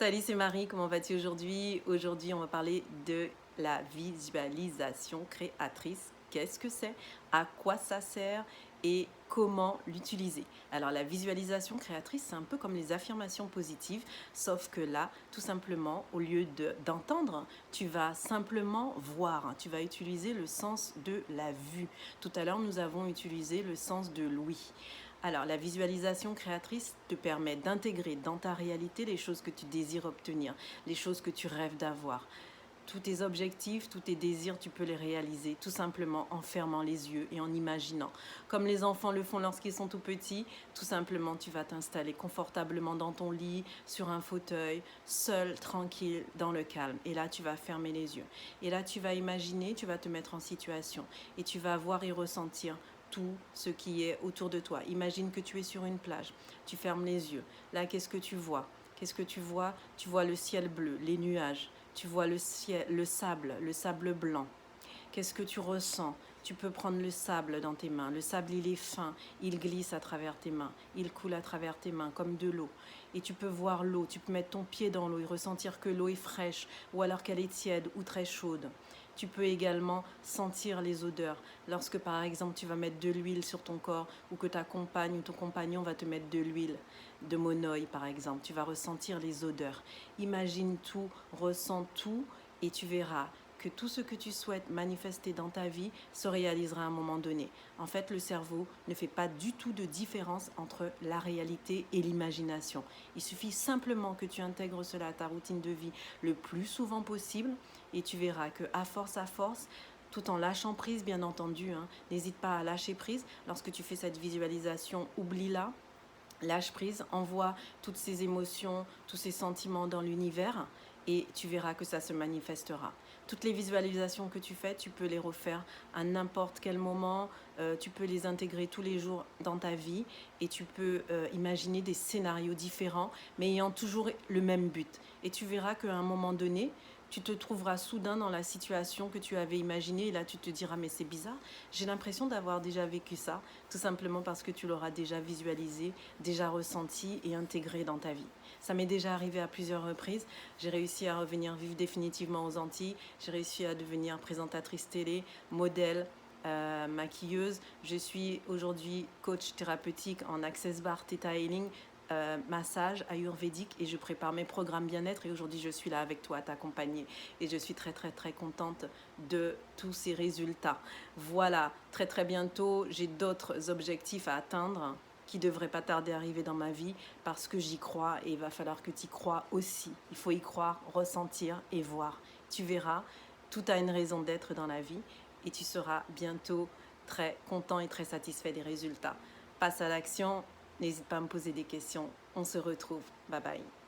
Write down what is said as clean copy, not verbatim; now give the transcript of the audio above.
Salut, c'est Marie, comment vas-tu aujourd'hui? Aujourd'hui, on va parler de la visualisation créatrice. Qu'est-ce que c'est? À quoi ça sert? Et comment l'utiliser? Alors, la visualisation créatrice, c'est un peu comme les affirmations positives, sauf que là, tout simplement, au lieu d'entendre, tu vas simplement voir, hein. Tu vas utiliser le sens de la vue. Tout à l'heure, nous avons utilisé le sens de l'ouïe. Alors, la visualisation créatrice te permet d'intégrer dans ta réalité les choses que tu désires obtenir, les choses que tu rêves d'avoir. Tous tes objectifs, tous tes désirs, tu peux les réaliser tout simplement en fermant les yeux et en imaginant. Comme les enfants le font lorsqu'ils sont tout petits, tout simplement tu vas t'installer confortablement dans ton lit, sur un fauteuil, seul, tranquille, dans le calme. Et là, tu vas fermer les yeux. Et là, tu vas imaginer, tu vas te mettre en situation et tu vas voir et ressentir tout ce qui est autour de toi. Imagine que tu es sur une plage, tu fermes les yeux. Là, qu'est-ce que tu vois? Qu'est-ce que tu vois? Tu vois le ciel bleu, les nuages, tu vois le ciel, le sable blanc. Qu'est-ce que tu ressens? Tu peux prendre le sable dans tes mains. Le sable, il est fin, il glisse à travers tes mains, il coule à travers tes mains comme de l'eau. Et tu peux voir l'eau, tu peux mettre ton pied dans l'eau et ressentir que l'eau est fraîche ou alors qu'elle est tiède ou très chaude. Tu peux également sentir les odeurs. Lorsque par exemple tu vas mettre de l'huile sur ton corps ou que ta compagne ou ton compagnon va te mettre de l'huile, de monoï par exemple, tu vas ressentir les odeurs. Imagine tout, ressens tout et tu verras que tout ce que tu souhaites manifester dans ta vie se réalisera à un moment donné. En fait, le cerveau ne fait pas du tout de différence entre la réalité et l'imagination. Il suffit simplement que tu intègres cela à ta routine de vie le plus souvent possible et tu verras que à force, tout en lâchant prise, bien entendu, hein, n'hésite pas à lâcher prise. Lorsque tu fais cette visualisation, oublie-la. Lâche prise, envoie toutes ces émotions, tous ces sentiments dans l'univers et tu verras que ça se manifestera. Toutes les visualisations que tu fais, tu peux les refaire à n'importe quel moment, tu peux les intégrer tous les jours dans ta vie et tu peux imaginer des scénarios différents mais ayant toujours le même but. Et tu verras qu'à un moment donné, tu te trouveras soudain dans la situation que tu avais imaginée et là tu te diras mais c'est bizarre, j'ai l'impression d'avoir déjà vécu ça, tout simplement parce que tu l'auras déjà visualisé, déjà ressenti et intégré dans ta vie. Ça m'est déjà arrivé à plusieurs reprises. J'ai réussi à revenir vivre définitivement aux Antilles. J'ai réussi à devenir présentatrice télé, modèle, maquilleuse. Je suis aujourd'hui coach thérapeutique en Access Bar Theta Healing, massage ayurvédique et je prépare mes programmes bien-être et aujourd'hui je suis là avec toi à t'accompagner et je suis très contente de tous ces résultats. Voilà, très bientôt j'ai d'autres objectifs à atteindre qui ne devrait pas tarder à arriver dans ma vie parce que j'y crois et il va falloir que tu y crois aussi. Il faut y croire, ressentir et voir. Tu verras, tout a une raison d'être dans la vie et tu seras bientôt très content et très satisfait des résultats. Passe à l'action, n'hésite pas à me poser des questions. On se retrouve. Bye bye.